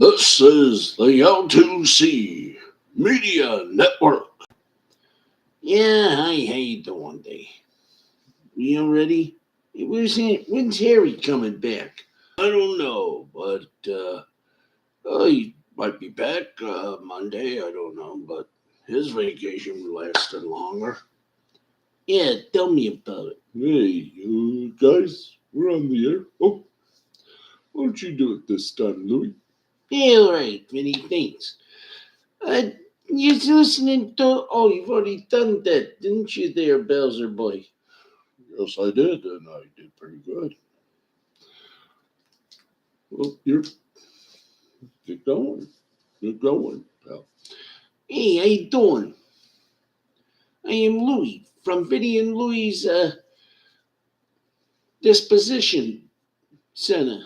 This is the L2C Media Network. Yeah, hi, how you doing, Day? You ready? When's Harry coming back? I don't know, but he might be back Monday. I don't know, but his vacation lasted longer. Yeah, tell me about it. Hey, you guys, we're on the air. Oh, why don't you do it this time, Louis? Yeah, all right, Vinny, thanks. Uh, you're listening to. Oh, you've already done that, didn't you, there, Bowser boy? Yes, I did, and I did pretty good. Well, you're get going, pal. Hey, how you doing? I am Louis from Vinny and Louie's Disposition Center.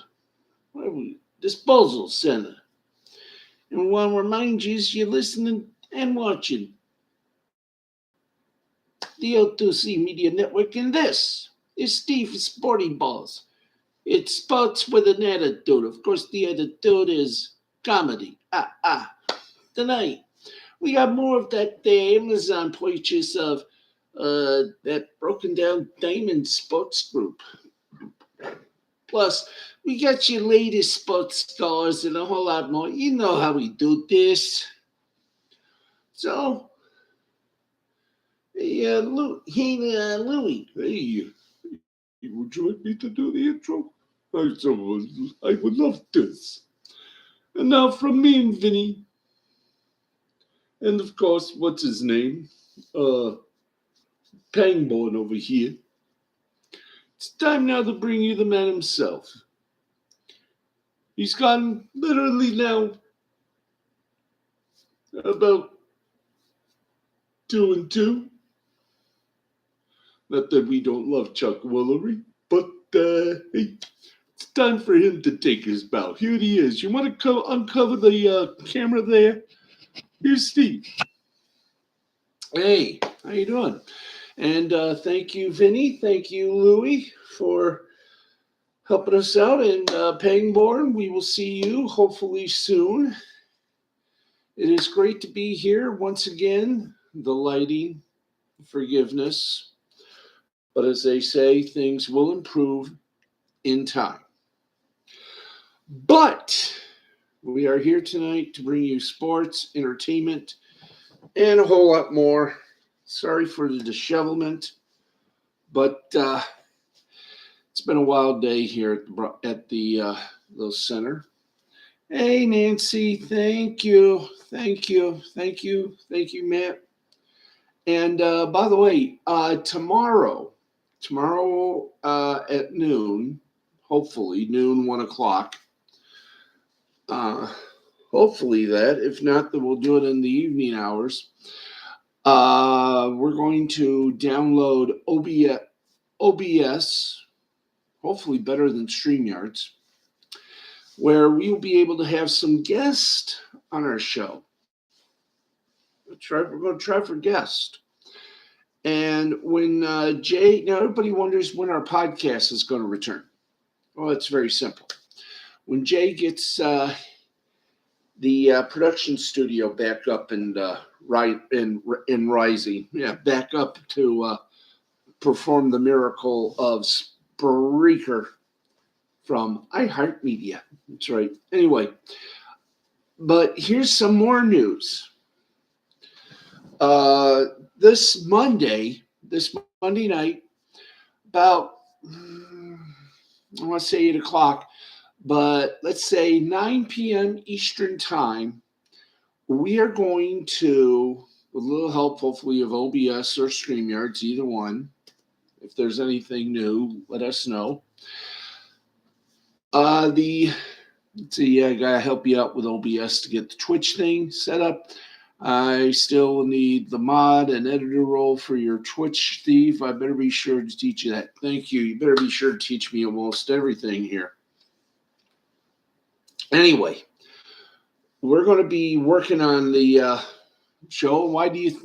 What are we? Disposal Center. And I want to remind you, you're listening and watching the L2C Media Network, and this is Steve's Sporty Balls. It's sports with an attitude. Of course, the attitude is comedy. Tonight, we got more of that Amazon purchase of that Broken Down Diamond Sports Group. Plus, we got your latest sports scores and a whole lot more. You know how we do this. So, Louie. Hey, would you like me to do the intro? I would love this. And now from me and Vinny, and of course, what's his name? Pangborn over here. It's time now to bring you the man himself. He's gone literally now about 2 and 2. Not that we don't love Chuck Woolery, but hey, it's time for him to take his bow. Here he is. You want to uncover the camera there? Here's Steve. Hey, how you doing? And thank you, Vinny. Thank you, Louie, for helping us out. And Pangborn, we will see you hopefully soon. It is great to be here once again. The lighting, forgiveness. But as they say, things will improve in time. But we are here tonight to bring you sports, entertainment, and a whole lot more. Sorry for the dishevelment, but it's been a wild day here at the little center. Hey, Nancy, thank you, Matt. And by the way, tomorrow at noon, hopefully noon, 1:00. Hopefully that. If not, then we'll do it in the evening hours. We're going to download OBS, hopefully better than StreamYards, where we will be able to have some guests on our show. We're going to try for guests. And when Jay, now everybody wonders when our podcast is going to return. Well, it's very simple. When Jay gets the production studio back up and rising, back up to perform the miracle of Spreaker from iHeartMedia. That's right. Anyway, but here's some more news. This Monday night, about I want to say 8:00, but let's say 9 p.m. Eastern time, we are going to, with a little help, hopefully, of OBS or StreamYards, either one. If there's anything new, let us know. Let's see, I gotta help you out with OBS to get the Twitch thing set up. I still need the mod and editor role for your Twitch, Steve. I better be sure to teach you that. Thank you. You better be sure to teach me almost everything here. Anyway, we're going to be working on the show. Why do you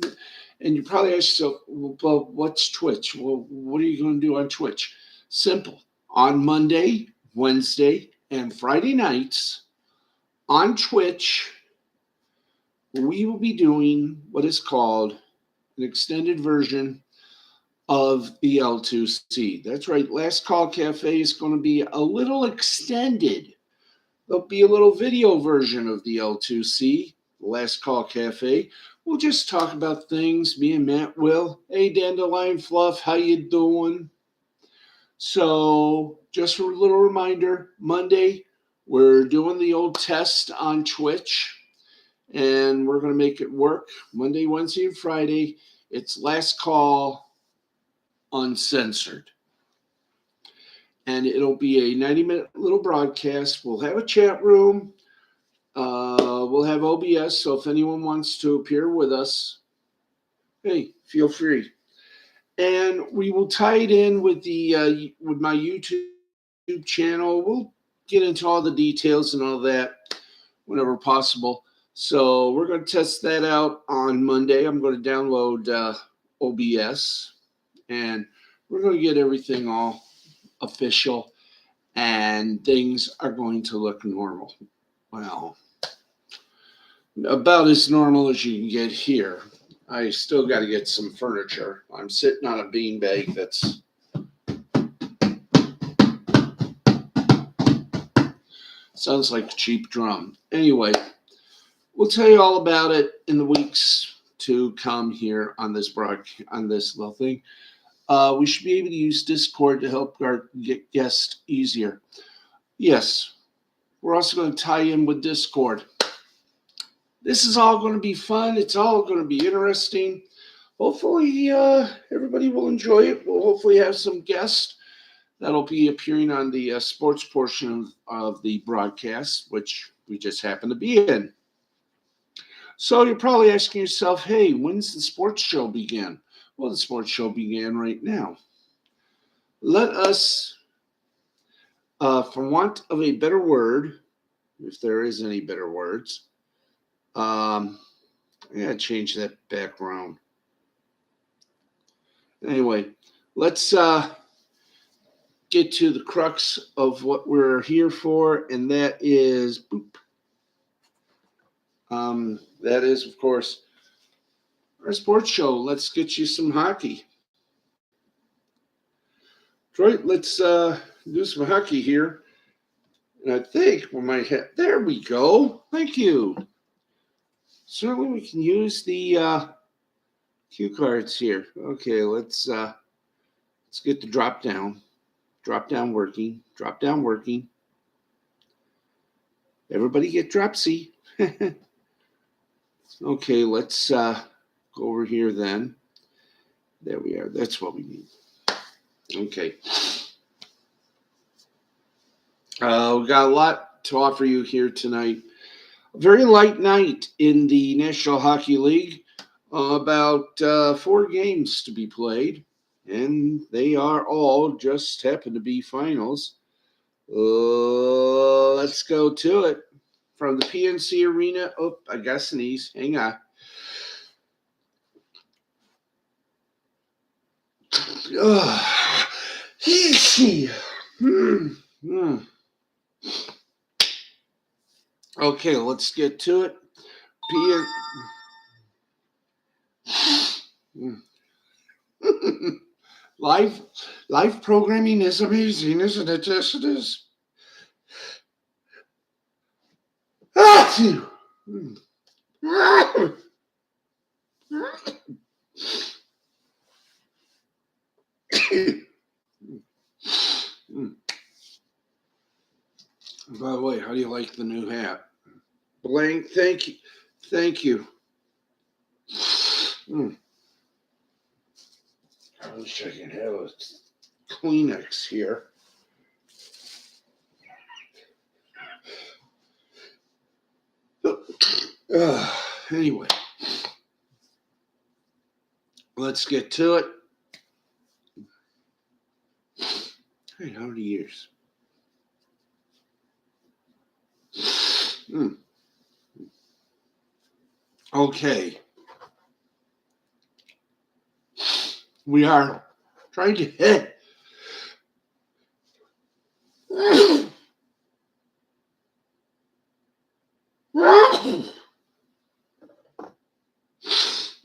and you probably ask yourself, well, what's Twitch? Well, what are you going to do on Twitch? Simple. On Monday, Wednesday, and Friday nights on Twitch, we will be doing what is called an extended version of the L2C. That's right. Last Call Cafe is going to be a little extended. There'll be a little video version of the L2C, Last Call Cafe. We'll just talk about things. Me and Matt will. Hey, Dandelion Fluff, how you doing? So just a little reminder, Monday, we're doing the old test on Twitch, and we're going to make it work. Monday, Wednesday, and Friday, it's Last Call Uncensored. And it'll be a 90-minute little broadcast. We'll have a chat room. We'll have OBS, so if anyone wants to appear with us, hey, feel free. And we will tie it in with the with my YouTube channel. We'll get into all the details and all that whenever possible. So we're going to test that out on Monday. I'm going to download OBS, and we're going to get everything all official, and things are going to look normal. Well, about as normal as you can get here. I still got to get some furniture. I'm sitting on a beanbag that's sounds like a cheap drum. Anyway, we'll tell you all about it in the weeks to come here on this little thing. We should be able to use Discord to help our guests easier. Yes, we're also going to tie in with Discord. This is all going to be fun. It's all going to be interesting. Hopefully, everybody will enjoy it. We'll hopefully have some guests that'll be appearing on the sports portion of the broadcast, which we just happen to be in. So you're probably asking yourself, hey, when's the sports show begin? Well, the sports show began right now. Let us, for want of a better word, if there is any better words, I gotta change that background. Anyway, let's get to the crux of what we're here for, and that is that is, of course, our sports show. Let's get you some hockey. Right, let's do some hockey here. And I think we might have, there we go. Thank you. Certainly we can use the cue cards here. Okay, let's get the drop down working. Everybody get drop C. Okay, let's go over here then. There we are. That's what we need. Okay. We got a lot to offer you here tonight. A very light night in the National Hockey League. About 4 games to be played, and they are all just happen to be finals. Let's go to it. From the PNC Arena. Oh, I got sneeze. Hang on. Easy. Okay, let's get to it. Live programming is amazing, isn't it? Yes, it is. By the way, how do you like the new hat? Blank, thank you. I wish I could have a Kleenex here. Anyway, let's get to it. Hey, how many years? Okay. We are trying to hit.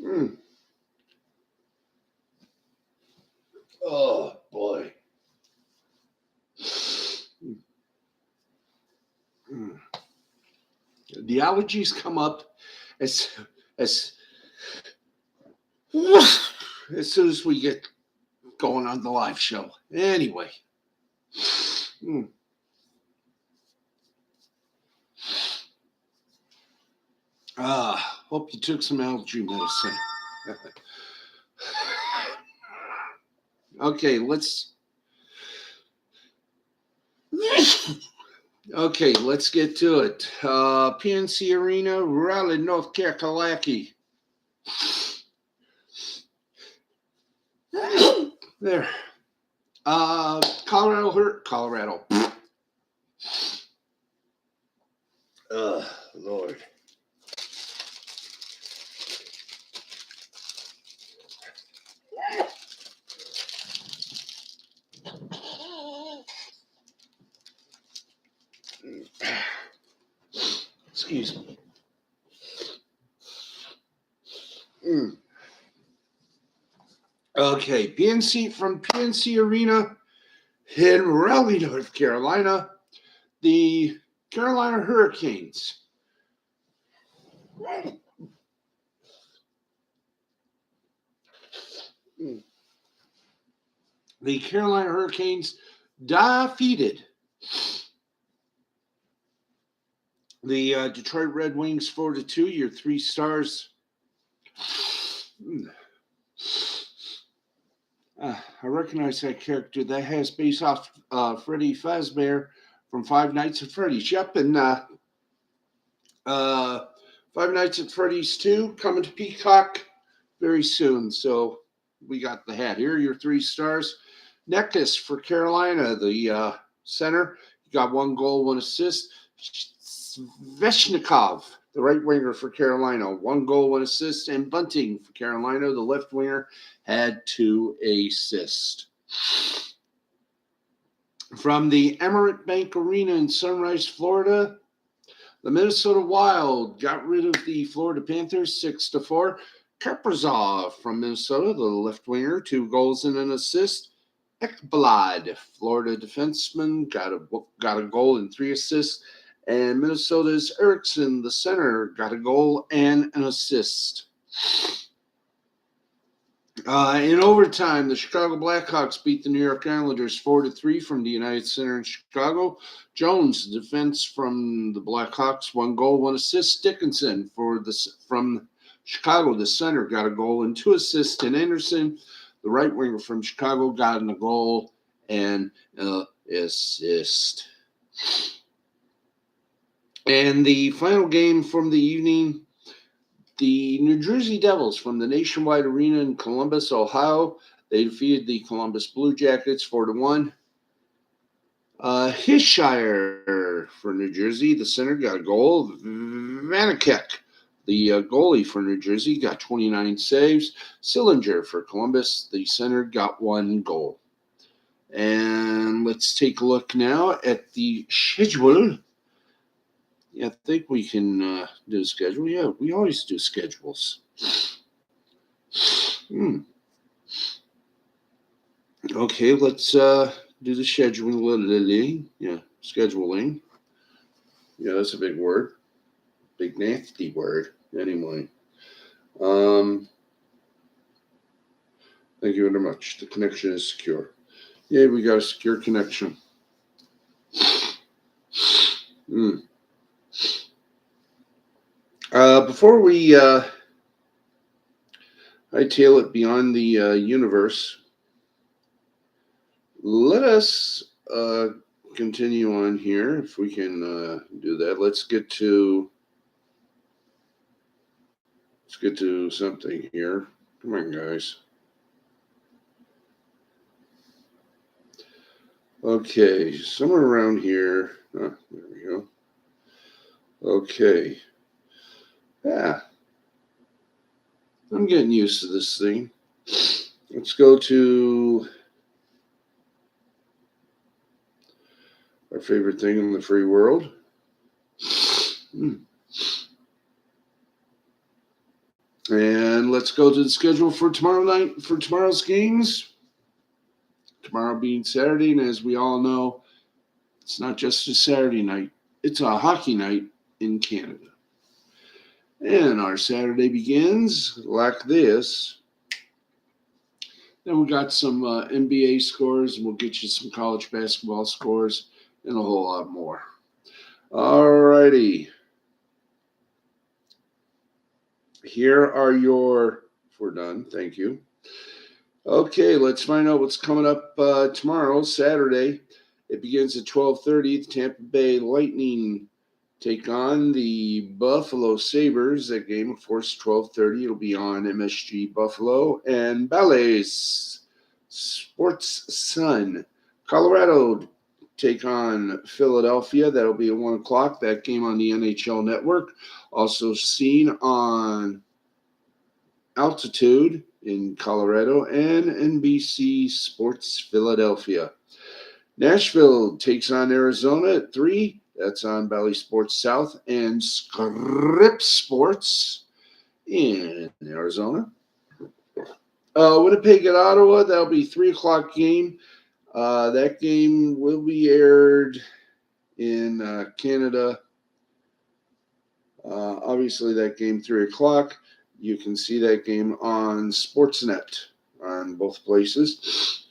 Mm. Oh boy. Mm. The allergies come up as as as soon as we get going on the live show. Anyway. Mm. Hope you took some allergy medicine. Okay, let's get to it. PNC Arena, Raleigh, North Carolina. There. Colorado. Lord. Excuse me. Okay, from PNC Arena in Raleigh, North Carolina, the Carolina Hurricanes. The Carolina Hurricanes defeated the Detroit Red Wings 4-2. Your 3 stars. I recognize that character. That has based off Freddy Fazbear from Five Nights at Freddy's. Yep, and Five Nights at Freddy's 2 coming to Peacock very soon. So we got the hat here. Your 3 stars. Neckus for Carolina, the center. He got 1 goal, 1 assist. Sveshnikov, the right winger for Carolina, 1 goal, 1 assist. And Bunting for Carolina, the left winger, had 2 assists. From the Emirates Bank Arena in Sunrise, Florida, the Minnesota Wild got rid of the Florida Panthers 6-4. Kaprizov from Minnesota, the left winger, 2 goals and an assist. Ekblad, Florida defenseman, got a goal and 3 assists. And Minnesota's Erickson, the center, got a goal and an assist. In overtime, the Chicago Blackhawks beat the New York Islanders 4-3 from the United Center in Chicago. Jones, the defense from the Blackhawks, 1 goal, 1 assist. Dickinson from Chicago, the center, got a goal and 2 assists. And Anderson, the right winger from Chicago, got a goal and an assist. And the final game from the evening, the New Jersey Devils from the Nationwide Arena in Columbus, Ohio, they defeated the Columbus Blue Jackets 4-1. Hisshire for New Jersey, the center, got a goal. Vanikek, the goalie for New Jersey, got 29 saves. Sillinger for Columbus, the center, got 1 goal. And let's take a look now at the schedule. Yeah, I think we can do a schedule. Yeah, we always do schedules. Okay, let's do the scheduling. Yeah, scheduling. Yeah, that's a big word. Big nasty word. Anyway. Thank you very much. The connection is secure. Yeah, we got a secure connection. Before we hightail it beyond the universe, let us continue on here if we can do that. Let's get to something here. Come on, guys. Okay, somewhere around here. There we go. Okay. Yeah. I'm getting used to this thing. Let's go to our favorite thing in the free world. And let's go to the schedule for tomorrow night, for tomorrow's games. Tomorrow being Saturday, and as we all know, it's not just a Saturday night, it's a hockey night in Canada. And our Saturday begins like this. Then we got some NBA scores, and we'll get you some college basketball scores and a whole lot more. All righty. Here are your, if we're done, thank you. Okay, let's find out what's coming up tomorrow, Saturday. It begins at 12:30. The Tampa Bay Lightning take on the Buffalo Sabres. That game, of course, 12:30. It'll be on MSG Buffalo. And Ballet's Sports Sun. Colorado take on Philadelphia. That'll be at 1 o'clock. That game on the NHL Network. Also seen on Altitude in Colorado and NBC Sports Philadelphia. Nashville takes on Arizona at 3. That's on Bally Sports South and Script Sports in Arizona. Winnipeg at Ottawa, that'll be 3 o'clock game. That game will be aired in Canada. Obviously, that game 3 o'clock. You can see that game on Sportsnet on both places.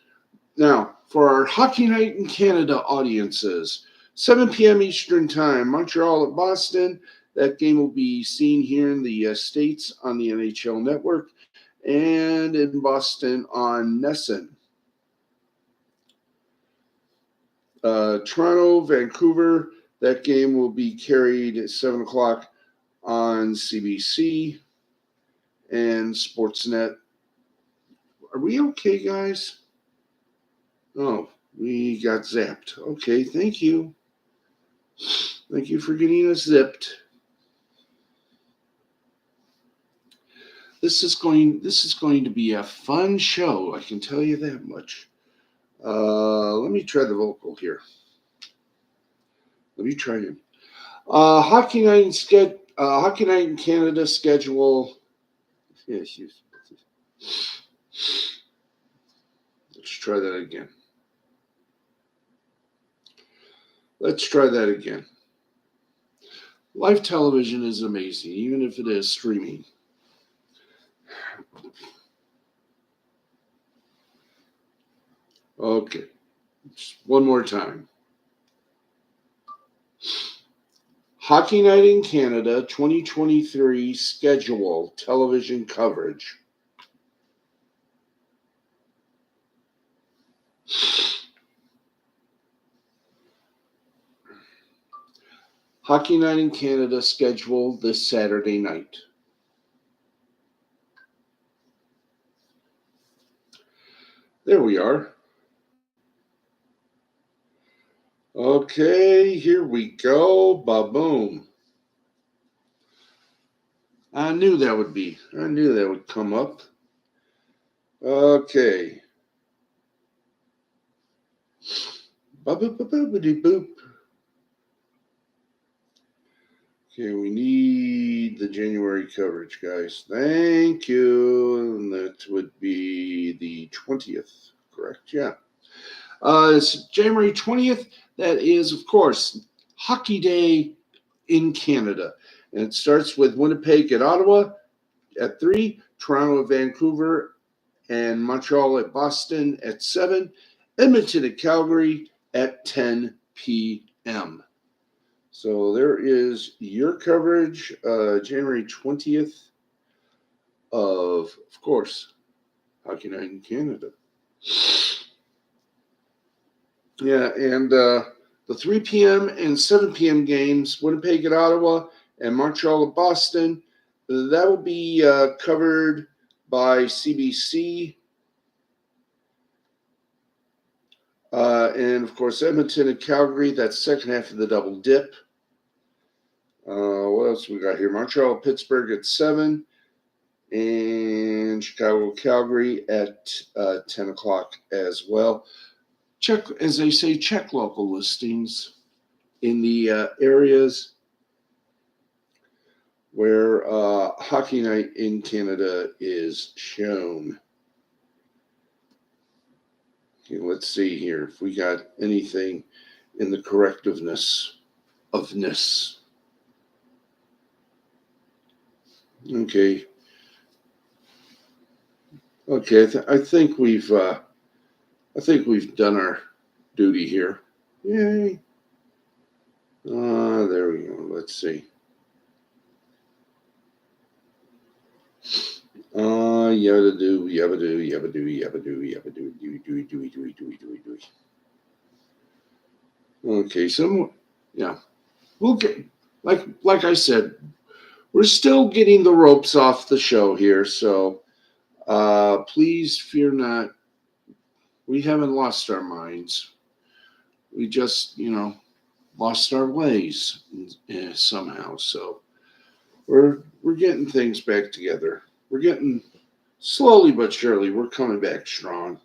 Now, for our Hockey Night in Canada audiences, 7 p.m. Eastern Time, Montreal at Boston. That game will be seen here in the States on the NHL Network and in Boston on NESN. Toronto, Vancouver, that game will be carried at 7 o'clock on CBC and Sportsnet. Are we okay, guys? Oh, we got zapped. Okay, thank you. Thank you for getting us zipped. This is going to be a fun show, I can tell you that much. Let me try the vocal here. Let me try it. Hockey Night in Canada schedule. Yes. Let's try that again. Live television is amazing, even if it is streaming. Okay, just one more time. Hockey Night in Canada 2023 schedule television coverage. Hockey Night in Canada schedule this Saturday night. There we are. Okay, here we go. Ba-boom. I knew that would come up. Okay. Ba-boop-ba-boop-a-dee-boop. Okay, we need the January coverage, guys. Thank you. And that would be the 20th, correct? Yeah. It's January 20th. That is, of course, Hockey Day in Canada. And it starts with Winnipeg at Ottawa at 3, Toronto at Vancouver, and Montreal at Boston at 7, Edmonton at Calgary at 10 p.m. So there is your coverage, January 20th of course, Hockey Night in Canada. Yeah, and the 3 p.m. and 7 p.m. games, Winnipeg at Ottawa and Montreal at Boston, that will be covered by CBC. And, of course, Edmonton and Calgary, that's second half of the double dip. What else we got here? Montreal, Pittsburgh at 7, and Chicago, Calgary at 10 o'clock as well. Check, as they say, check local listings in the areas where Hockey Night in Canada is shown. Okay, let's see here if we got anything in the correctiveness ofness. Okay. Okay, I think we've done our duty here. Yay! There we go. Let's see. Yabba do, yabba do, yabba do, yabba do, yabba do, do. Okay, so yeah, we'll get like I said, we're still getting the ropes off the show here, so please fear not. We haven't lost our minds. We just, lost our ways somehow. So we're getting things back together. We're getting slowly but surely. We're coming back strong.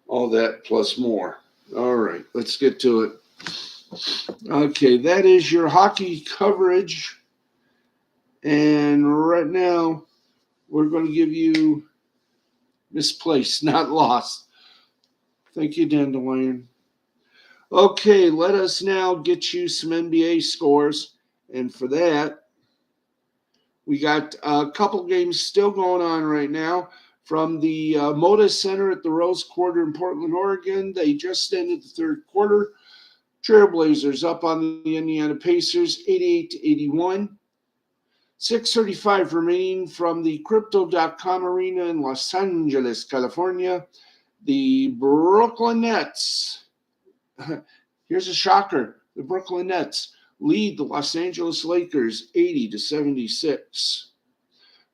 All that plus more. All right, let's get to it. Okay, that is your hockey coverage. And right now, we're going to give you misplaced, not lost. Thank you, Dandelion. Okay, let us now get you some NBA scores. And for that, we got a couple games still going on right now from the Moda Center at the Rose Quarter in Portland, Oregon. They just ended the third quarter. Trailblazers up on the Indiana Pacers, 88-81. 6:35 remaining from the Crypto.com Arena in Los Angeles, California. The Brooklyn Nets, here's a shocker, the Brooklyn Nets lead the Los Angeles Lakers 80-76.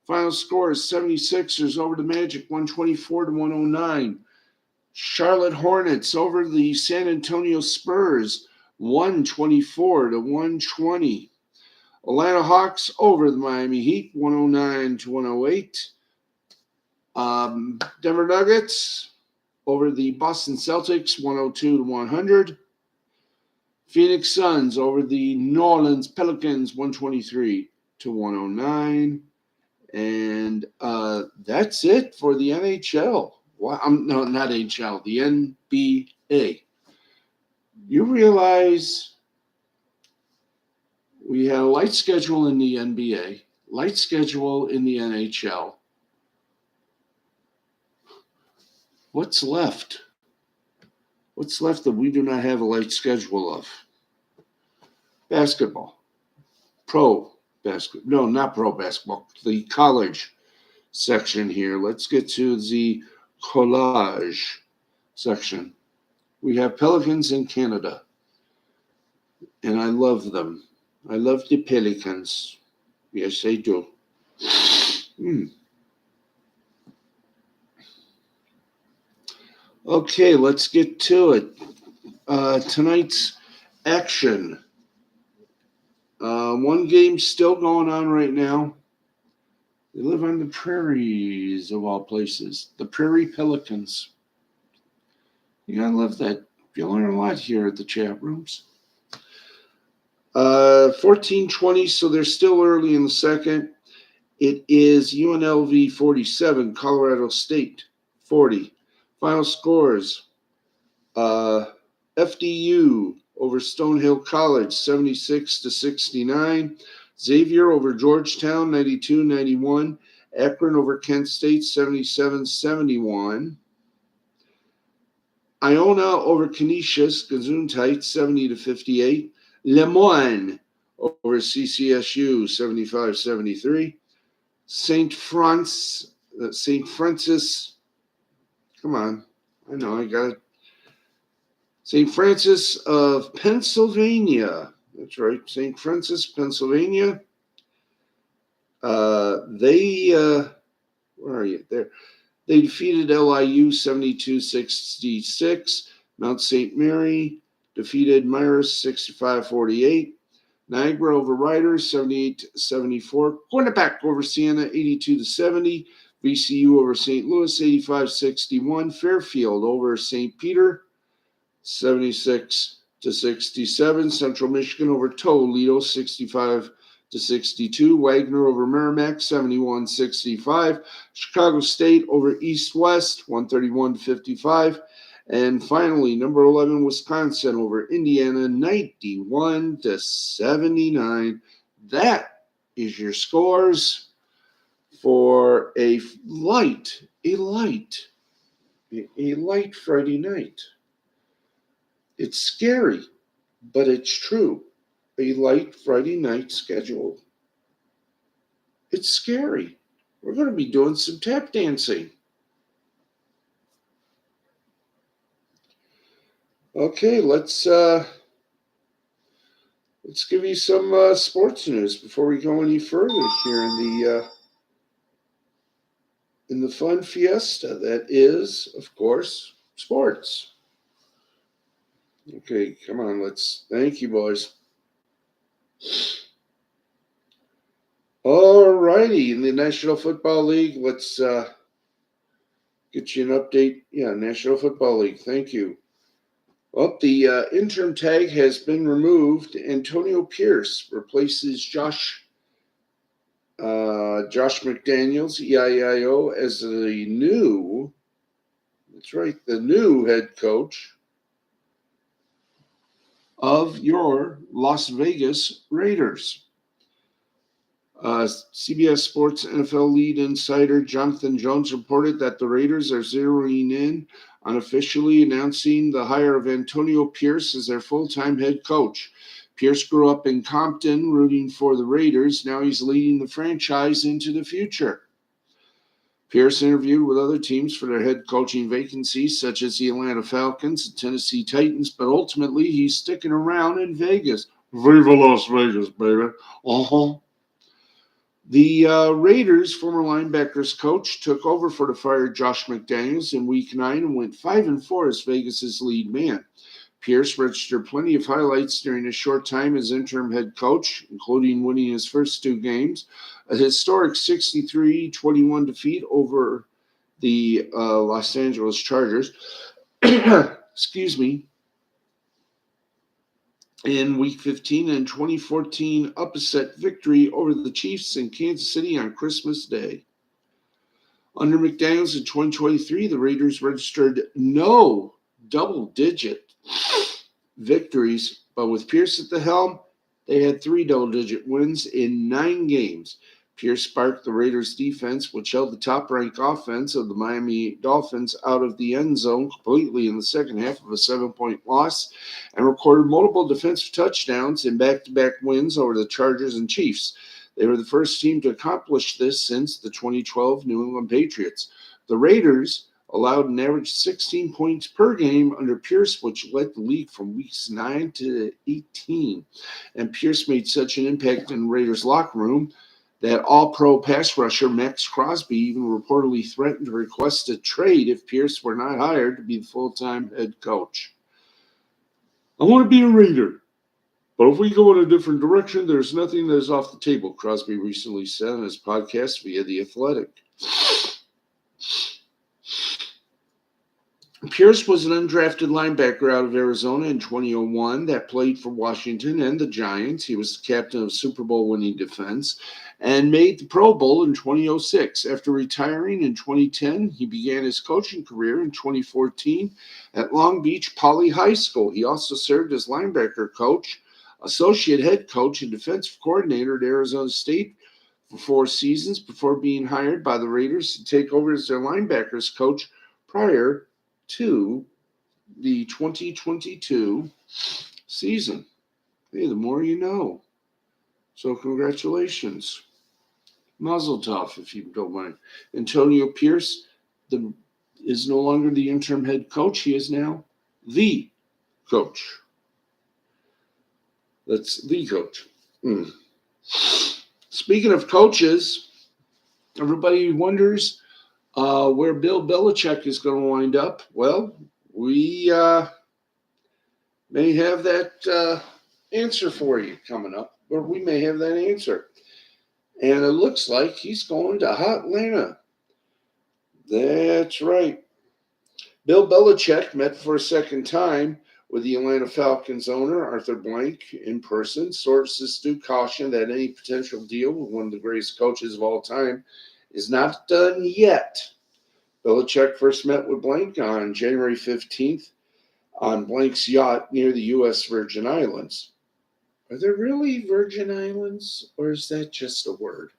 Final score is 76ers over the Magic 124-109. Charlotte Hornets over the San Antonio Spurs 124-120. Atlanta Hawks over the Miami Heat 109-108. Denver Nuggets over the Boston Celtics 102-100. Phoenix Suns over the New Orleans Pelicans 123-109. And that's it for the NHL. Well, no, not NHL, the NBA. You realize we had a light schedule in the NBA, light schedule in the NHL. What's left? What's left that we do not have a light schedule of? Basketball. Pro basketball. No, not pro basketball. The college section here. Let's get to the college section. We have Pelicans in Canada. And I love them. I love the Pelicans. Yes, I do. Okay, let's get to it. Tonight's action. One game still going on right now. They live on the prairies of all places. The Prairie Pelicans. You gotta love that. You learn a lot here at the chat rooms. 14-20, so they're still early in the second. It is UNLV 47, Colorado State 40. Final scores. FDU over Stonehill College 76-69. Xavier over Georgetown 92-91. Akron over Kent State 77-71. Iona over Canisius Gesundheit 70-58. Le Moyne over CCSU 75-73. St. Francis, come on, I know I got it. St. Francis of Pennsylvania, that's right, St. Francis, Pennsylvania. Where are you? There. They defeated LIU 72-66. Mount St. Mary defeated Marist 65-48. Niagara over Riders 78-74. Quinnipiac over Siena 82-70. VCU over St. Louis 85-61. Fairfield over St. Peter 76 67. Central Michigan over Toledo 65-62. Wagner over Merrimack 71-65. Chicago State over East West 131-55. And finally, number 11, Wisconsin over Indiana 91-79. That is your scores for a light Friday night. It's scary, but it's true. A light Friday night schedule. It's scary. We're going to be doing some tap dancing. Okay, let's give you some sports news before we go any further here in the fun fiesta that is, of course, sports. Okay, come on, thank you, boys. All righty, in the National Football League, let's get you an update. Yeah, National Football League, thank you. Well, the interim tag has been removed. Antonio Pierce replaces Josh McDaniels, EIO, as the new head coach of your Las Vegas Raiders. CBS Sports NFL lead insider Jonathan Jones reported that the Raiders are zeroing in on officially announcing the hire of Antonio Pierce as their full-time head coach. Pierce grew up in Compton rooting for the Raiders. Now he's leading the franchise into the future. Pierce interviewed with other teams for their head coaching vacancies, such as the Atlanta Falcons and Tennessee Titans, but ultimately he's sticking around in Vegas. Viva Las Vegas, baby. Uh-huh. The Raiders' former linebackers coach took over for the fired Josh McDaniels in Week 9 and went 5-4 as Vegas' lead man. Pierce registered plenty of highlights during his short time as interim head coach, including winning his first 2 games, a historic 63-21 defeat over the Los Angeles Chargers. Excuse me. In Week 15 and 2014 upset victory over the Chiefs in Kansas City on Christmas Day. Under McDaniels in 2023, the Raiders registered no double-digit victories, but with Pierce at the helm, they had 3 double-digit wins in 9 games. Pierce sparked the Raiders' defense, which held the top-ranked offense of the Miami Dolphins out of the end zone completely in the second half of a 7-point loss, and recorded multiple defensive touchdowns in back-to-back wins over the Chargers and Chiefs. They were the first team to accomplish this since the 2012 New England Patriots. The Raiders allowed an average 16 points per game under Pierce, which led the league from weeks 9 to 18. And Pierce made such an impact in the Raiders' locker room that all-pro pass rusher Max Crosby even reportedly threatened to request a trade if Pierce were not hired to be the full-time head coach. I want to be a Raider, but if we go in a different direction, there's nothing that is off the table, Crosby recently said on his podcast via The Athletic. Pierce was an undrafted linebacker out of Arizona in 2001 that played for Washington and the Giants. He was the captain of Super Bowl winning defense and made the Pro Bowl in 2006. After retiring in 2010, he began his coaching career in 2014 at Long Beach Poly High School. He also served as linebacker coach, associate head coach, and defensive coordinator at Arizona State for 4 seasons before being hired by the Raiders to take over as their linebackers coach prior to the 2022 season. Hey, the more you know. So congratulations. Mazel tov, if you don't mind. Antonio Pierce is no longer the interim head coach. He is now the coach. That's the coach. Speaking of coaches, everybody wonders where Bill Belichick is going to wind up. Well, we may have that answer for you coming up, or we may have that answer. And it looks like he's going to Atlanta. That's right. Bill Belichick met for a second time with the Atlanta Falcons owner, Arthur Blank, in person. Sources do caution that any potential deal with one of the greatest coaches of all time is not done yet. Belichick first met with Blank on January 15th on Blank's yacht near the U.S. Virgin Islands. Are there really Virgin Islands, or is that just a word?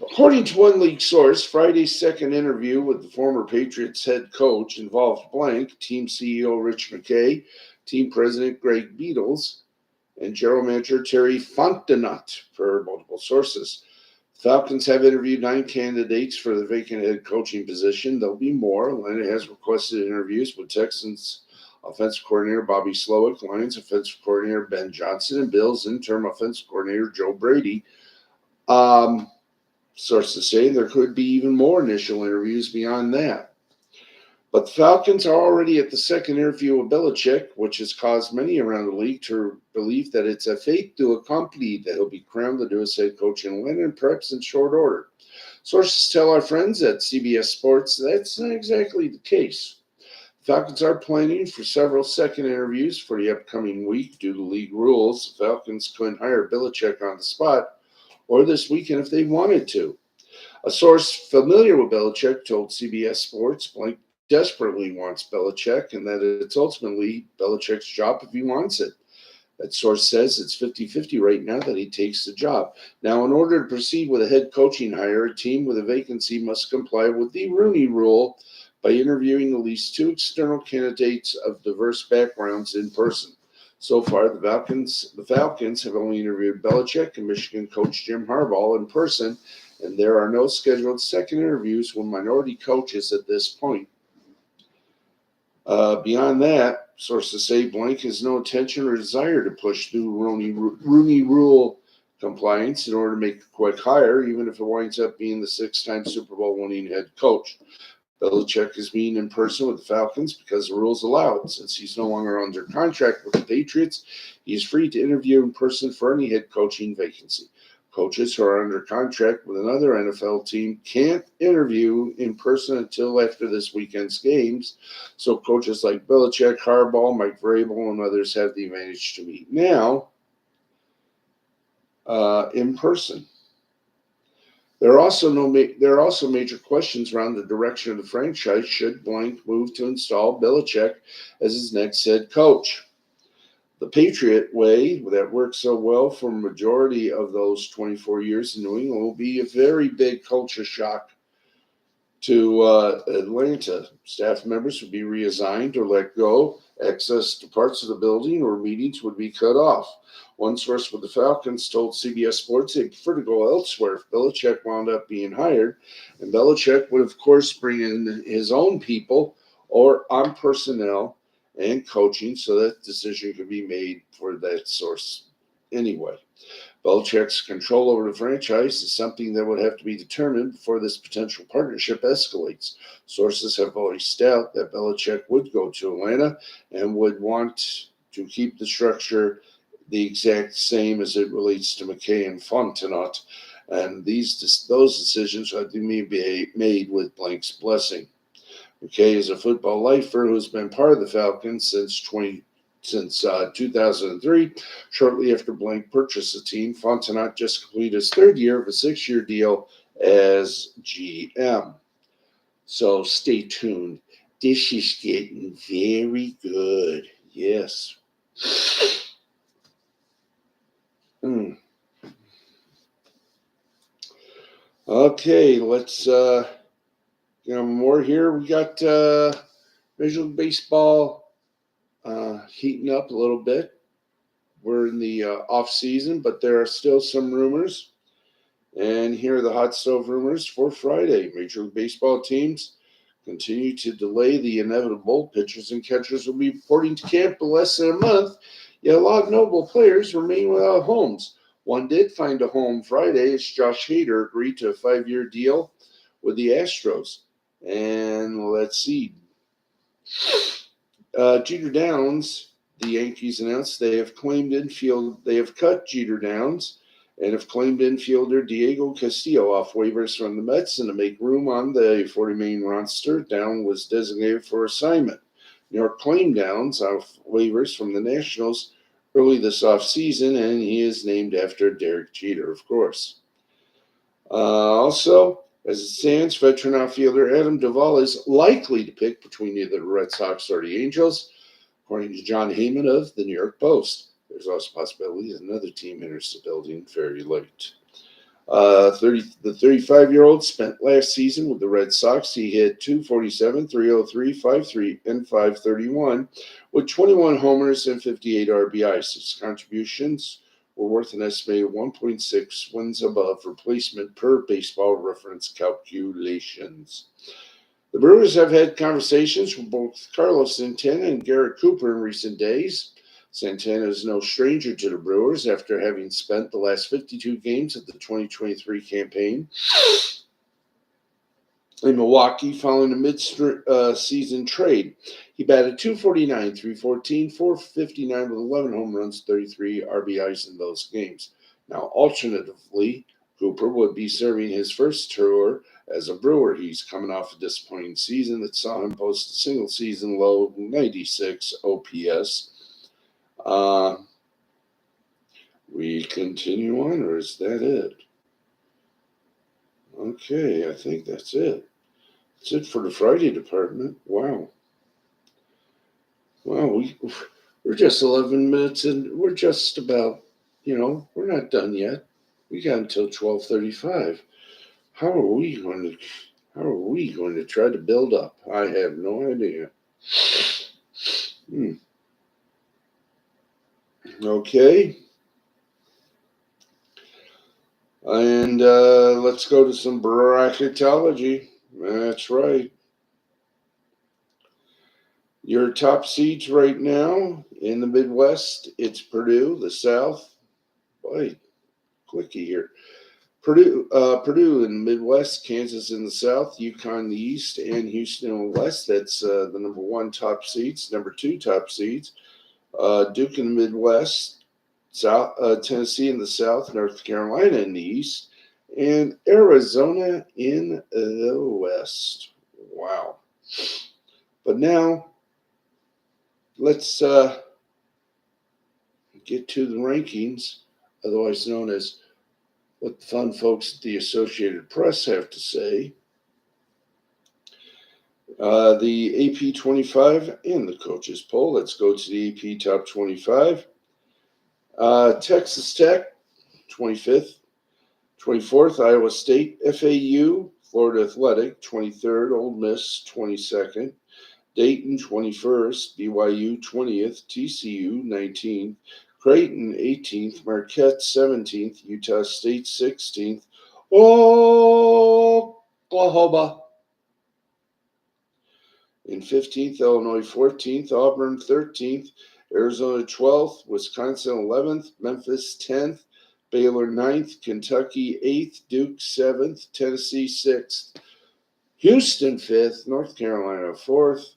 According to one league source, Friday's second interview with the former Patriots head coach involved Blank, team CEO Rich McKay, team president Greg Beadles, and general manager Terry Fontenot, per multiple sources. The Falcons have interviewed 9 candidates for the vacant head coaching position. There'll be more. Atlanta has requested interviews with Texans offensive coordinator Bobby Slowick, Lions offensive coordinator Ben Johnson, and Bills interim offensive coordinator Joe Brady. Sources say there could be even more initial interviews beyond that. But the Falcons are already at the second interview with Belichick, which has caused many around the league to believe that it's a fait accompli that he'll be crowned the newest head coach in Atlanta, and perhaps in short order. Sources tell our friends at CBS Sports that's not exactly the case. Falcons are planning for several second interviews for the upcoming week due to league rules. The Falcons couldn't hire Belichick on the spot or this weekend if they wanted to. A source familiar with Belichick told CBS Sports Blank desperately wants Belichick and that it's ultimately Belichick's job if he wants it. That source says it's 50-50 right now that he takes the job. Now, in order to proceed with a head coaching hire, a team with a vacancy must comply with the Rooney Rule by interviewing at least 2 external candidates of diverse backgrounds in person. So far, the Falcons have only interviewed Belichick and Michigan coach Jim Harbaugh in person, and there are no scheduled second interviews with minority coaches at this point. Beyond that, sources say Blank has no intention or desire to push through Rooney Rule compliance in order to make a quick hire, even if it winds up being the 6-time Super Bowl winning head coach. Belichick is meeting in person with the Falcons because the rules allow it. Since he's no longer under contract with the Patriots, he is free to interview in person for any head coaching vacancy. Coaches who are under contract with another NFL team can't interview in person until after this weekend's games. So coaches like Belichick, Harbaugh, Mike Vrabel, and others have the advantage to meet now in person. There are also major questions around the direction of the franchise should Blank move to install Belichick as his next head coach. The Patriot way that worked so well for a majority of those 24 years in New England will be a very big culture shock to Atlanta. Staff members would be reassigned or let go. Access to parts of the building or meetings would be cut off. One source with the Falcons told CBS Sports they'd prefer to go elsewhere if Belichick wound up being hired. And Belichick would, of course, bring in his own people or on personnel and coaching so that decision could be made for that source anyway. Belichick's control over the franchise is something that would have to be determined before this potential partnership escalates. Sources have voiced doubt that Belichick would go to Atlanta and would want to keep the structure the exact same as it relates to McKay and Fontenot, and those decisions have to be made with Blank's blessing. McKay is a football lifer who's been part of the Falcons since 2003. Shortly after Blank purchased the team, Fontenot just completed his 3rd year of a 6-year deal as GM. So stay tuned. This is getting very good. Yes. Okay, let's more here. We got Major League Baseball heating up a little bit. We're in the off season, but there are still some rumors. And here are the hot stove rumors for Friday. Major League Baseball teams continue to delay the inevitable. Pitchers and catchers will be reporting to camp in less than a month, yet a lot of notable players remain without homes. One did find a home Friday as Josh Hader agreed to a 5-year deal with the Astros. And let's see. Jeter Downs, the Yankees announced they have cut Jeter Downs and have claimed infielder Diego Castillo off waivers from the Mets, and to make room on the $40 million roster, Downs was designated for assignment. New York claimed Downs off waivers from the Nationals early this offseason, and he is named after Derek Jeter, of course. Also, as it stands, veteran outfielder Adam Duvall is likely to pick between either the Red Sox or the Angels, according to John Heyman of the New York Post. There's also a possibility that another team enters the building very late. The 35-year-old spent last season with the Red Sox. He hit .247, .303, .53, and .531 with 21 homers and 58 RBIs. His contributions were worth an estimated 1.6 wins above replacement per Baseball Reference calculations. The Brewers have had conversations with both Carlos Santana and Garrett Cooper in recent days. Santana is no stranger to the Brewers after having spent the last 52 games of the 2023 campaign in Milwaukee following a mid-season trade. He batted .249, .314, .459 with 11 home runs, 33 RBIs in those games. Now, alternatively, Cooper would be serving his first tour as a Brewer. He's coming off a disappointing season that saw him post a single-season low 96 OPS. We continue on, or is that it? Okay, I think that's it. That's it for the Friday department. Wow. Wow, we're just 11 minutes and we're just about, we're not done yet. We got until 12:35. How are we going to try to build up? I have no idea. Okay. And let's go to some bracketology. That's right. Your top seeds right now in the Midwest, it's Purdue, the South. Boy, clicky here. Purdue in the Midwest, Kansas in the South, UConn in the East, and Houston in the West. That's the number one top seeds. Number two top seeds, Duke in the Midwest, Tennessee in the South, North Carolina in the East, and Arizona in the West. Wow. But now, let's get to the rankings, otherwise known as what the fun folks at the Associated Press have to say. The AP 25 and the coaches poll. Let's go to the AP top 25. Texas Tech, 25th. 24th, Iowa State. FAU, Florida Athletic, 23rd. Ole Miss, 22nd. Dayton, 21st. BYU, 20th. TCU, 19th. Creighton, 18th. Marquette, 17th. Utah State, 16th. Oklahoma in 15th. Illinois, 14th. Auburn, 13th. Arizona, 12th. Wisconsin, 11th. Memphis, 10th. Baylor, 9th. Kentucky, 8th. Duke, 7th. Tennessee, 6th. Houston, 5th. North Carolina, 4th.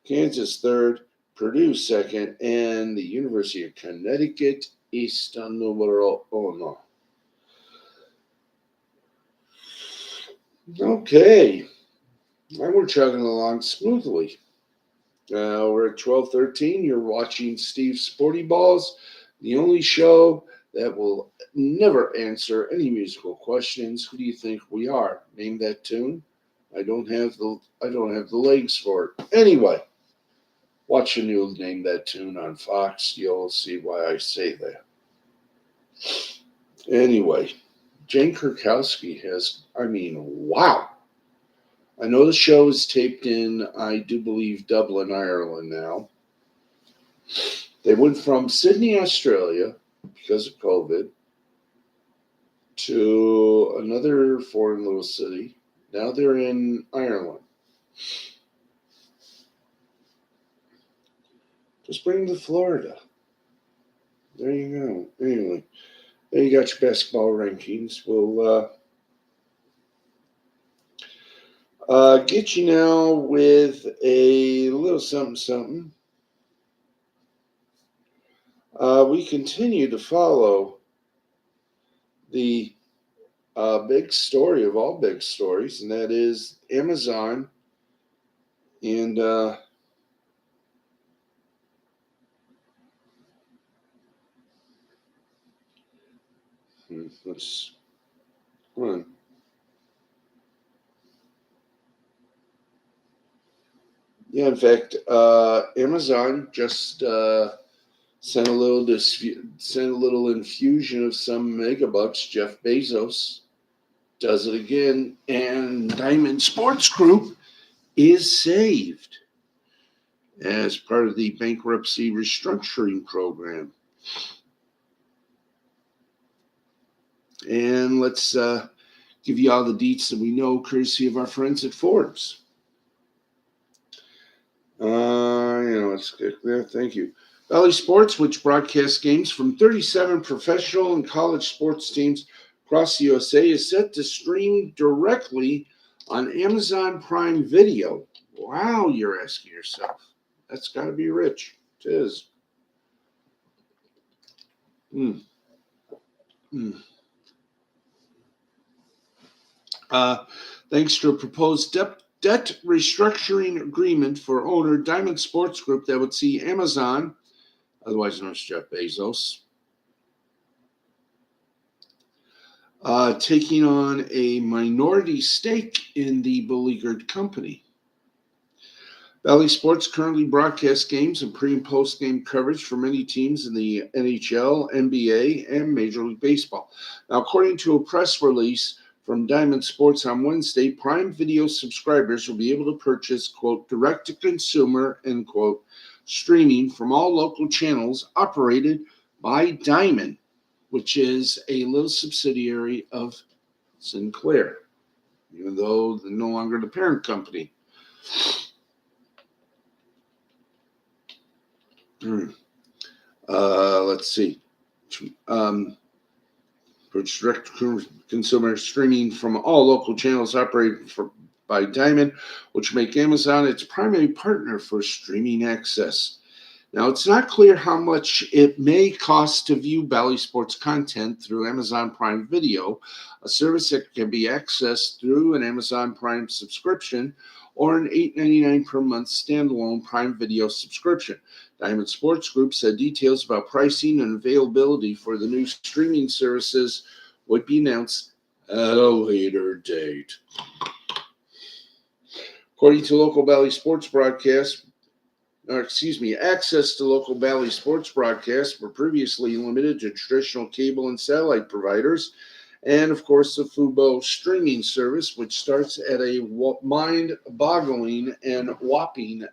Kansas, 3rd. Purdue, 2nd. And the University of Connecticut, está número uno. Okay. Now we're chugging along smoothly. We're at 12:13. You're watching Steve's Sporty Balls, the only show that will never answer any musical questions. Who do you think we are? Name that tune. I don't have the legs for it. Anyway, watch a new Name That Tune on Fox. You'll see why I say that. Anyway, Jane Krakowski wow. I know the show is taped in, I do believe, Dublin, Ireland now. They went from Sydney, Australia, because of COVID, to another foreign little city. Now they're in Ireland. Just bring them to Florida. There you go. Anyway, there you got your basketball rankings. We'll get you now with a little something. We continue to follow the big story of all big stories, and that is Amazon and Let's come on. Yeah, in fact, Amazon just sent sent a little infusion of some megabucks. Jeff Bezos does it again, and Diamond Sports Group is saved as part of the bankruptcy restructuring program. And let's give you all the deets that we know, courtesy of our friends at Forbes. Let's get there. Thank you. Valley Sports, which broadcasts games from 37 professional and college sports teams across the USA, is set to stream directly on Amazon Prime Video. Wow, you're asking yourself. That's got to be rich. It is. Thanks to a proposed debt restructuring agreement for owner Diamond Sports Group that would see Amazon, otherwise known as Jeff Bezos, taking on a minority stake in the beleaguered company. Valley Sports currently broadcasts games and pre- and post-game coverage for many teams in the NHL, NBA, and Major League Baseball. Now, according to a press release from Diamond Sports on Wednesday, Prime Video subscribers will be able to purchase, quote, direct-to-consumer, end quote, streaming from all local channels operated by Diamond, which is a little subsidiary of Sinclair, even though they're no longer the parent company. Let's see. Direct consumer streaming from all local channels operated by Diamond, which make Amazon its primary partner for streaming access. Now, it's not clear how much it may cost to view Valley Sports content through Amazon Prime Video, a service that can be accessed through an Amazon Prime subscription or an $8.99 per month standalone Prime Video subscription. Diamond Sports Group said details about pricing and availability for the new streaming services would be announced at a later date. According to local Valley Sports broadcasts, access to local Valley sports broadcasts were previously limited to traditional cable and satellite providers, and of course the Fubo streaming service, which starts at a mind-boggling and whopping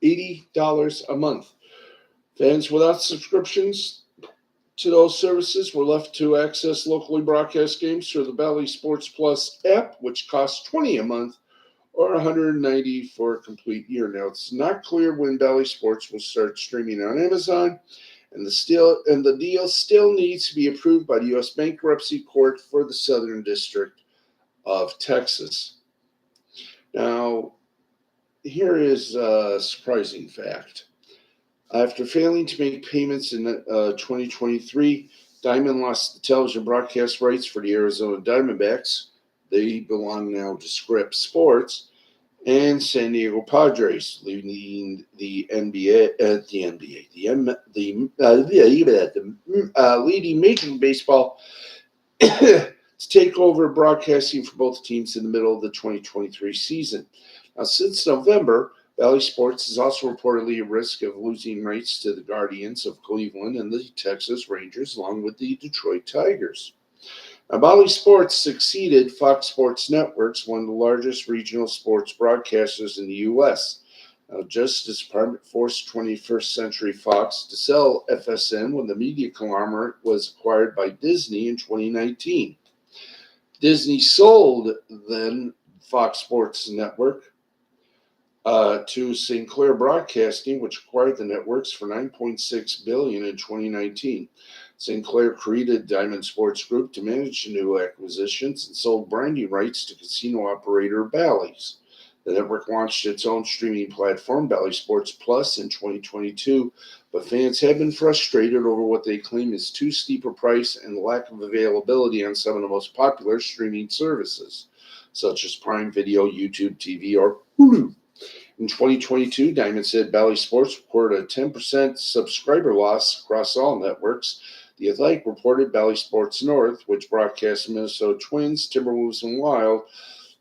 $80 a month. Fans without subscriptions to those services were left to access locally broadcast games through the Valley Sports Plus app, which costs $20 a month, or $190 for a complete year. Now, it's not clear when Valley Sports will start streaming on Amazon, and the deal still needs to be approved by the U.S. Bankruptcy Court for the Southern District of Texas. Now, here is a surprising fact. After failing to make payments in 2023, Diamond lost the television broadcast rights for the Arizona Diamondbacks. They belong now to Scripps Sports and San Diego Padres, leading leading Major League Baseball to take over broadcasting for both teams in the middle of the 2023 season. Now, since November, Valley Sports is also reportedly at risk of losing rights to the Guardians of Cleveland and the Texas Rangers, along with the Detroit Tigers. Now, Valley Sports succeeded Fox Sports Networks, one of the largest regional sports broadcasters in the U.S. Now, Justice Department forced 21st Century Fox to sell FSN when the media conglomerate was acquired by Disney in 2019. Disney sold then Fox Sports Network to Sinclair Broadcasting, which acquired the networks for $9.6 billion in 2019. Sinclair created Diamond Sports Group to manage the new acquisitions and sold branding rights to casino operator Bally's. The network launched its own streaming platform, Valley Sports Plus, in 2022, but fans have been frustrated over what they claim is too steep a price and lack of availability on some of the most popular streaming services, such as Prime Video, YouTube TV, or Hulu. In 2022, Diamond said Bally Sports reported a 10% subscriber loss across all networks. The Athletic reported Bally Sports North, which broadcasts Minnesota Twins, Timberwolves, and Wild,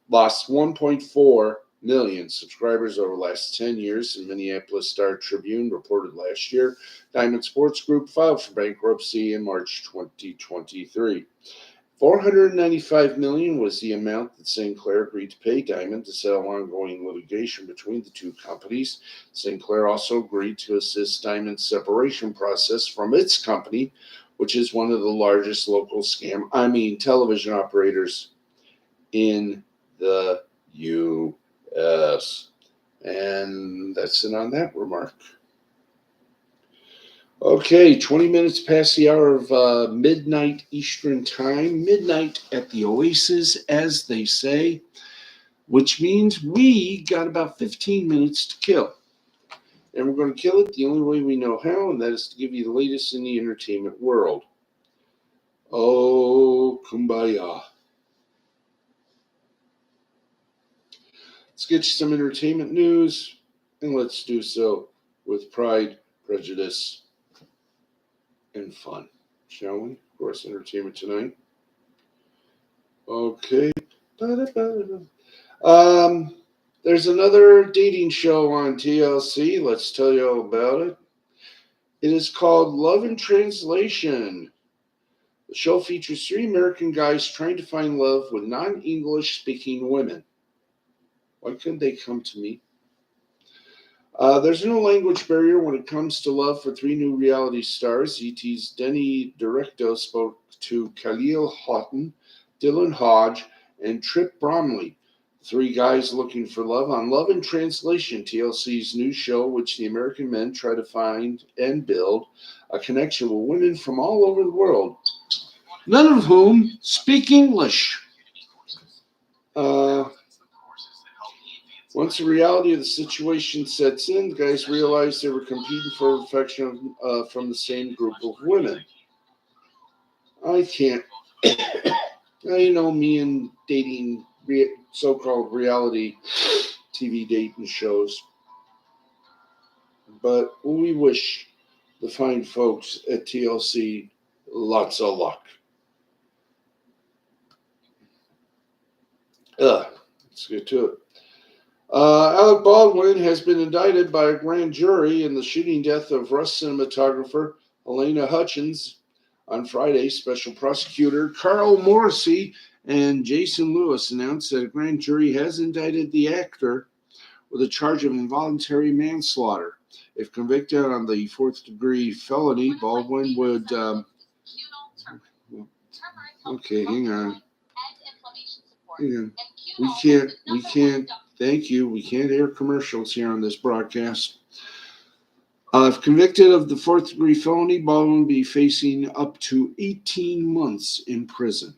lost 1.4 million subscribers over the last 10 years, and Minneapolis Star Tribune reported last year Diamond Sports Group filed for bankruptcy in March 2023. $495 million was the amount that St. Clair agreed to pay Diamond to settle ongoing litigation between the two companies. St. Clair also agreed to assist Diamond's separation process from its company, which is one of the largest local television operators in the U.S. And that's it on that remark. Okay, 20 minutes past the hour of midnight Eastern time, midnight at the Oasis, as they say, which means we got about 15 minutes to kill. And we're going to kill it the only way we know how, and that is to give you the latest in the entertainment world. Oh, kumbaya. Let's get you some entertainment news, and let's do so with pride, prejudice, and fun, shall we? Of course, entertainment tonight. Okay. There's another dating show on TLC. Let's tell you all about it. It is called Love in Translation. The show features 3 American guys trying to find love with non-English speaking women. Why couldn't they come to me? There's no language barrier when it comes to love for 3 new reality stars. ET's Denny Directo spoke to Khalil Houghton, Dylan Hodge, and Trip Bromley, 3 guys looking for love on Love in Translation, TLC's new show, which the American men try to find and build a connection with women from all over the world, none of whom speak English. Once the reality of the situation sets in, the guys realized they were competing for affection from the same group of women. I can't. You know me and dating so-called reality TV dating shows. But we wish the fine folks at TLC lots of luck. Let's get to it. Alec Baldwin has been indicted by a grand jury in the shooting death of Rust cinematographer Elena Hutchins on Friday. Special prosecutor Carl Morrissey and Jason Lewis announced that a grand jury has indicted the actor with a charge of involuntary manslaughter. If convicted on the 4th-degree felony, Baldwin would... okay, hang on. We can't, thank you, we can't air commercials here on this broadcast. If convicted of the 4th-degree felony, Baldwin will be facing up to 18 months in prison.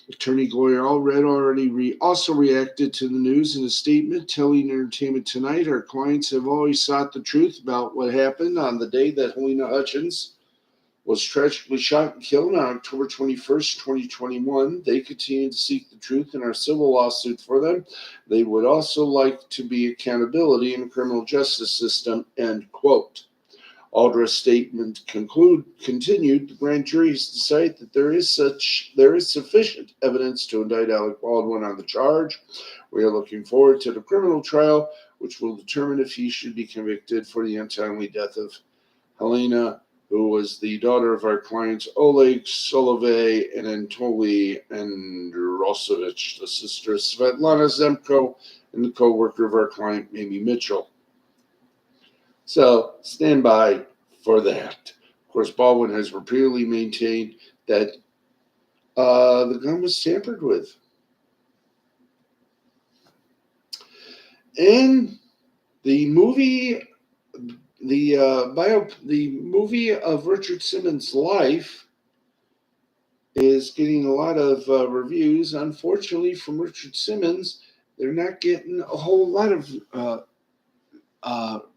Attorney Gloria Allred also reacted to the news in a statement telling Entertainment Tonight, our clients have always sought the truth about what happened on the day that Helena Hutchins was tragically shot and killed on October 21st, 2021. They continue to seek the truth in our civil lawsuit for them. They would also like to be accountability in the criminal justice system, end quote. Aldred's statement continued, the grand jury has decided that there is sufficient evidence to indict Alec Baldwin on the charge. We are looking forward to the criminal trial, which will determine if he should be convicted for the untimely death of Helena, who was the daughter of our clients Oleg Solovey and Anatoly Androsovich, the sister of Svetlana Zemko, and the co-worker of our client Mamie Mitchell. So stand by for that. Of course, Baldwin has repeatedly maintained that the gun was tampered with. And the movie of Richard Simmons' life is getting a lot of reviews. Unfortunately, from Richard Simmons, they're not getting a whole lot of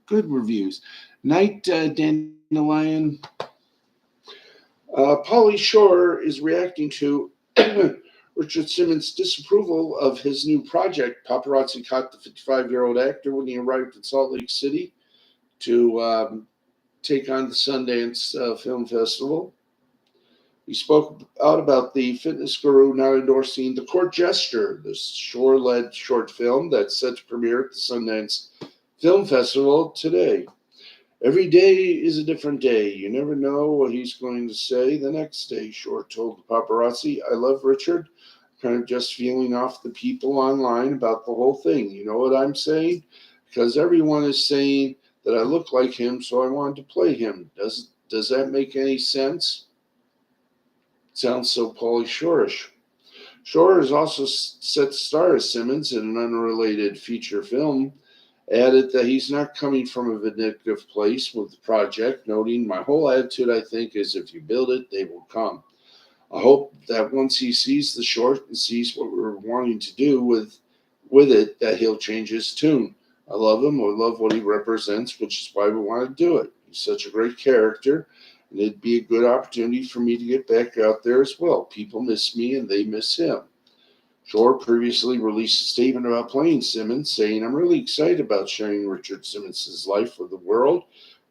good reviews. Night Dandelion. Pauly Shore is reacting to Richard Simmons' disapproval of his new project. Paparazzi caught the 55-year-old actor when he arrived in Salt Lake City to take on the Sundance Film Festival. He spoke out about the fitness guru not endorsing The Court Gesture, the Shore-led short film that's set to premiere at the Sundance Film Festival today. Every day is a different day. You never know what he's going to say the next day, Shore told the paparazzi. I love Richard. Kind of just feeling off the people online about the whole thing. You know what I'm saying? Because everyone is saying that I look like him, so I wanted to play him. Does that make any sense? Sounds so Pauly Shore-ish. Shore is also set to star as Simmons in an unrelated feature film. Added that he's not coming from a vindictive place with the project, noting, my whole attitude, I think, is if you build it, they will come. I hope that once he sees the short and sees what we're wanting to do with it, that he'll change his tune. I love him. I love what he represents, which is why we want to do it. He's such a great character, and it'd be a good opportunity for me to get back out there as well. People miss me, and they miss him. Shore previously released a statement about playing Simmons, saying, I'm really excited about sharing Richard Simmons' life with the world.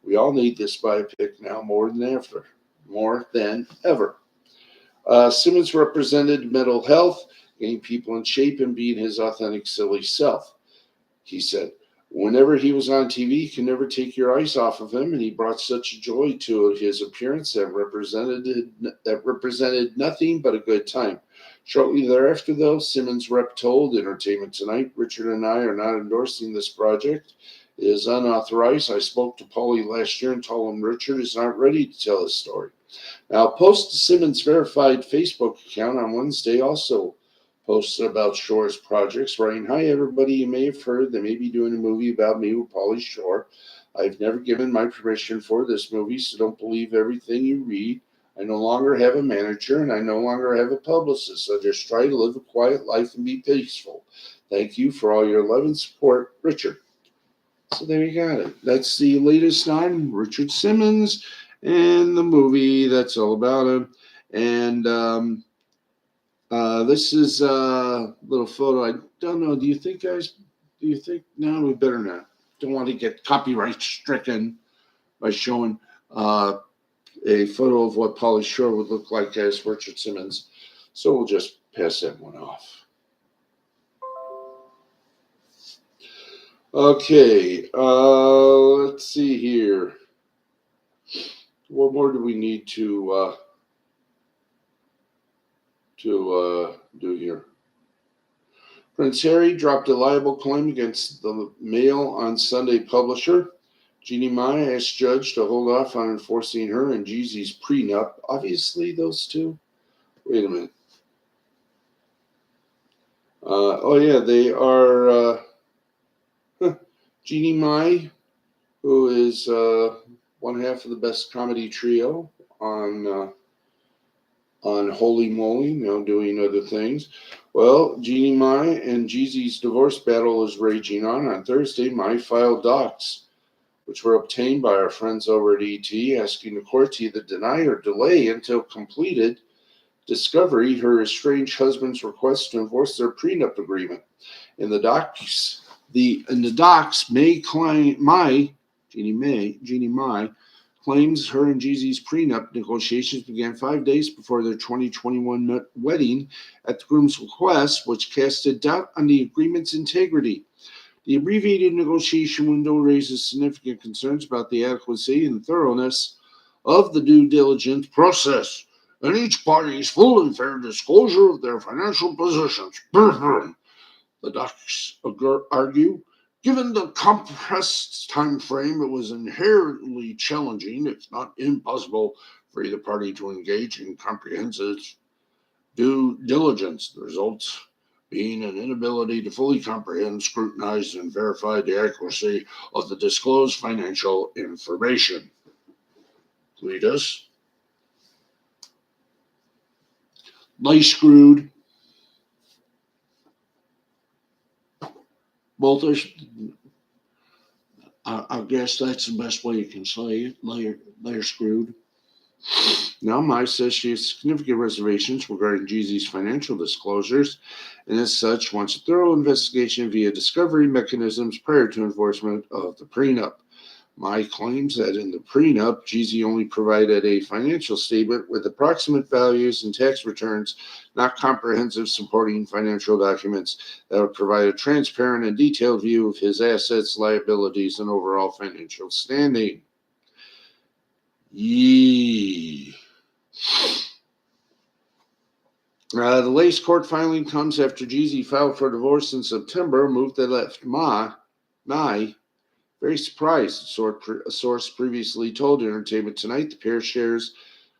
We all need this biopic now more than ever. Simmons represented mental health, getting people in shape and being his authentic, silly self. He said, whenever he was on TV, you can never take your eyes off of him, and he brought such a joy to his appearance that represented nothing but a good time. Shortly thereafter, though, Simmons' rep told Entertainment Tonight, Richard and I are not endorsing this project. It is unauthorized. I spoke to Paulie last year and told him Richard is not ready to tell his story. Now, post to Simmons' verified Facebook account on Wednesday also posted about Shore's projects, writing, hi, everybody. You may have heard they may be doing a movie about me with Pauly Shore. I've never given my permission for this movie, so don't believe everything you read. I no longer have a manager, and I no longer have a publicist. I just try to live a quiet life and be peaceful. Thank you for all your love and support, Richard. So there you got it. That's the latest on Richard Simmons and the movie that's all about him. And this is a little photo. I don't know. Do you think, guys? Do you think? No, we better not. Don't want to get copyright stricken by showing a photo of what Pauly Shore would look like as Richard Simmons. So we'll just pass that one off. Okay, let's see here. What more do we need to do here? Prince Harry dropped a libel claim against the Mail on Sunday publisher. Jeannie Mai asked judge to hold off on enforcing her and Jeezy's prenup. Obviously, those two. Wait a minute. They are Jeannie Mai, who is one half of the best comedy trio on Holy Moly, now doing other things. Well, Jeannie Mai and Jeezy's divorce battle is raging on. On Thursday, Mai filed docs, which were obtained by our friends over at ET, asking the court to either deny or delay until completed discovery her estranged husband's request to enforce their prenup agreement. In the docs, Jeannie Mai claims her and Jeezy's prenup negotiations began 5 days before their 2021 wedding at the groom's request, which casted doubt on the agreement's integrity. The abbreviated negotiation window raises significant concerns about the adequacy and thoroughness of the due diligence process and each party's full and fair disclosure of their financial positions. The docs argue, given the compressed time frame, it was inherently challenging, if not impossible, for either party to engage in comprehensive due diligence. The results being an inability to fully comprehend, scrutinize, and verify the accuracy of the disclosed financial information. Cletus. They screwed. Both are, I guess that's the best way you can say it. They're screwed. Now, Mai says she has significant reservations regarding Jeezy's financial disclosures, and as such wants a thorough investigation via discovery mechanisms prior to enforcement of the prenup. Mai claims that in the prenup, Jeezy only provided a financial statement with approximate values and tax returns, not comprehensive supporting financial documents that would provide a transparent and detailed view of his assets, liabilities, and overall financial standing. Yee. The latest court filing comes after Jeezy filed for divorce in September, a move that left Mai very surprised. A source previously told Entertainment Tonight the pair shares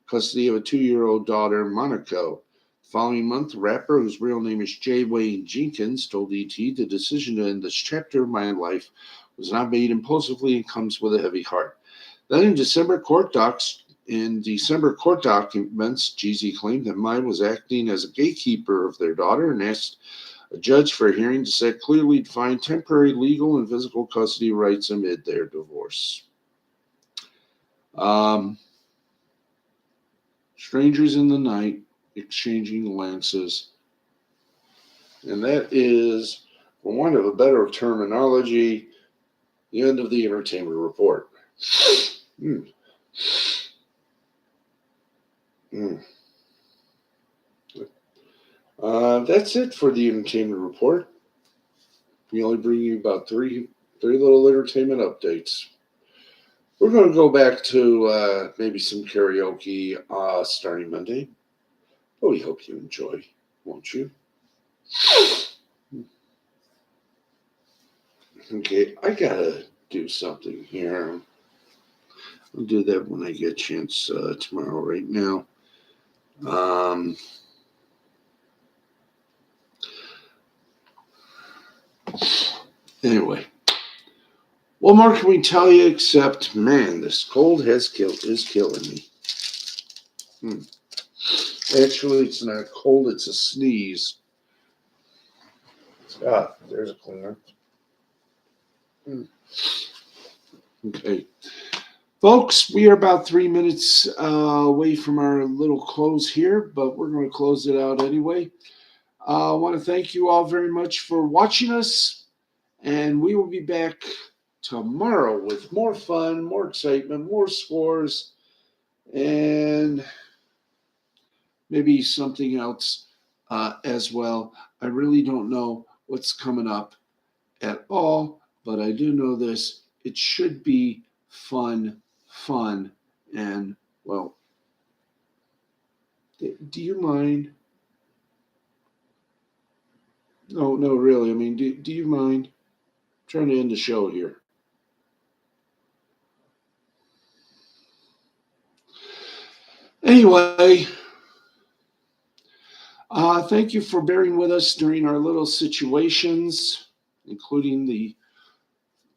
custody of a 2-year-old daughter, Monaco. The following month, the rapper, whose real name is J. Wayne Jenkins, told ET the decision to end this chapter of my life was not made impulsively and comes with a heavy heart. Then in December court documents, Jeezy claimed that Mai was acting as a gatekeeper of their daughter and asked a judge for a hearing to set clearly defined temporary legal and physical custody rights amid their divorce. Strangers in the night, exchanging glances. And that is, for want of a better terminology, the end of the entertainment report. That's it for the entertainment report. We only bring you about three little entertainment updates. We're going to go back to maybe some karaoke starting Monday. But we hope you enjoy, won't you? Okay, I gotta do something here. I'll do that when I get a chance tomorrow. Right now, anyway, what more can we tell you except, man, this cold is killing me. Actually, it's not cold; it's a sneeze. There's a cleaner. Okay. Folks, we are about 3 minutes away from our little close here, but we're going to close it out anyway. I want to thank you all very much for watching us, and we will be back tomorrow with more fun, more excitement, more scores, and maybe something else as well. I really don't know what's coming up at all, but I do know this. It should be fun, and, well, do you mind? No, really. I mean, do you mind? I'm trying to end the show here. Anyway, thank you for bearing with us during our little situations, including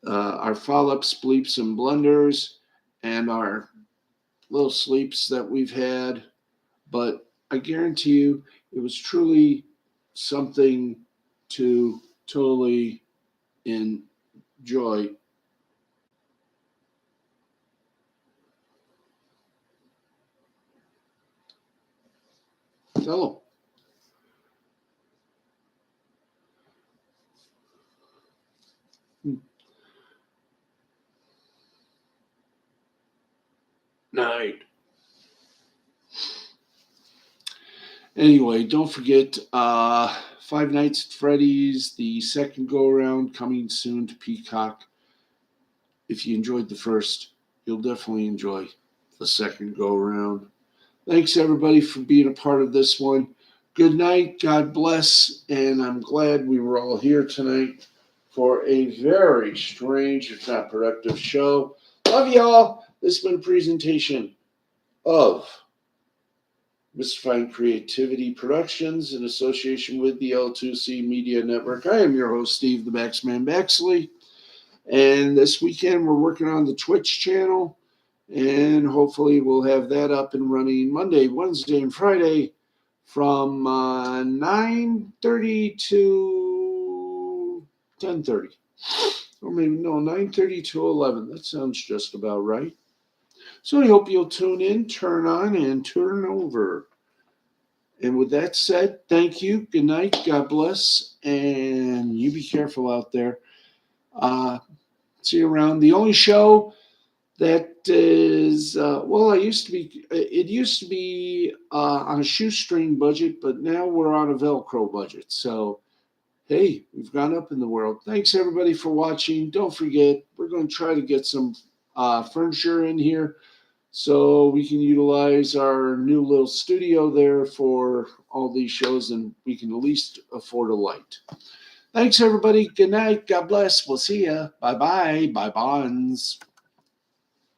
our follow-ups, bleeps, and blunders, and our little sleeps that we've had. But I guarantee you, it was truly something to totally enjoy. Tell them. Night. Anyway, don't forget Five Nights at Freddy's, the second go around, coming soon to Peacock. If you enjoyed the first, you'll definitely enjoy the second go around. Thanks everybody for being a part of this one. Good night, God bless, and I'm glad we were all here tonight for a very strange, if not productive show. Love y'all. This has been a presentation of Mystifying Creativity Productions in association with the L2C Media Network. I am your host, Steve the Baxman Baxley. And this weekend, we're working on the Twitch channel. And hopefully, we'll have that up and running Monday, Wednesday, and Friday from 9:30 to 10:30. Or maybe, no, 9:30 to 11. That sounds just about right. So I hope you'll tune in, turn on, and turn over. And with that said, thank you. Good night. God bless. And you be careful out there. Uh, See you around. The only show that is, it used to be on a shoestring budget, but now we're on a Velcro budget. So, hey, we've gone up in the world. Thanks everybody for watching. Don't forget, we're going to try to get some furniture in here so we can utilize our new little studio there for all these shows, and we can at least afford a light. Thanks everybody. Good night. God bless. We'll see ya. Bye bye. Bye bonds.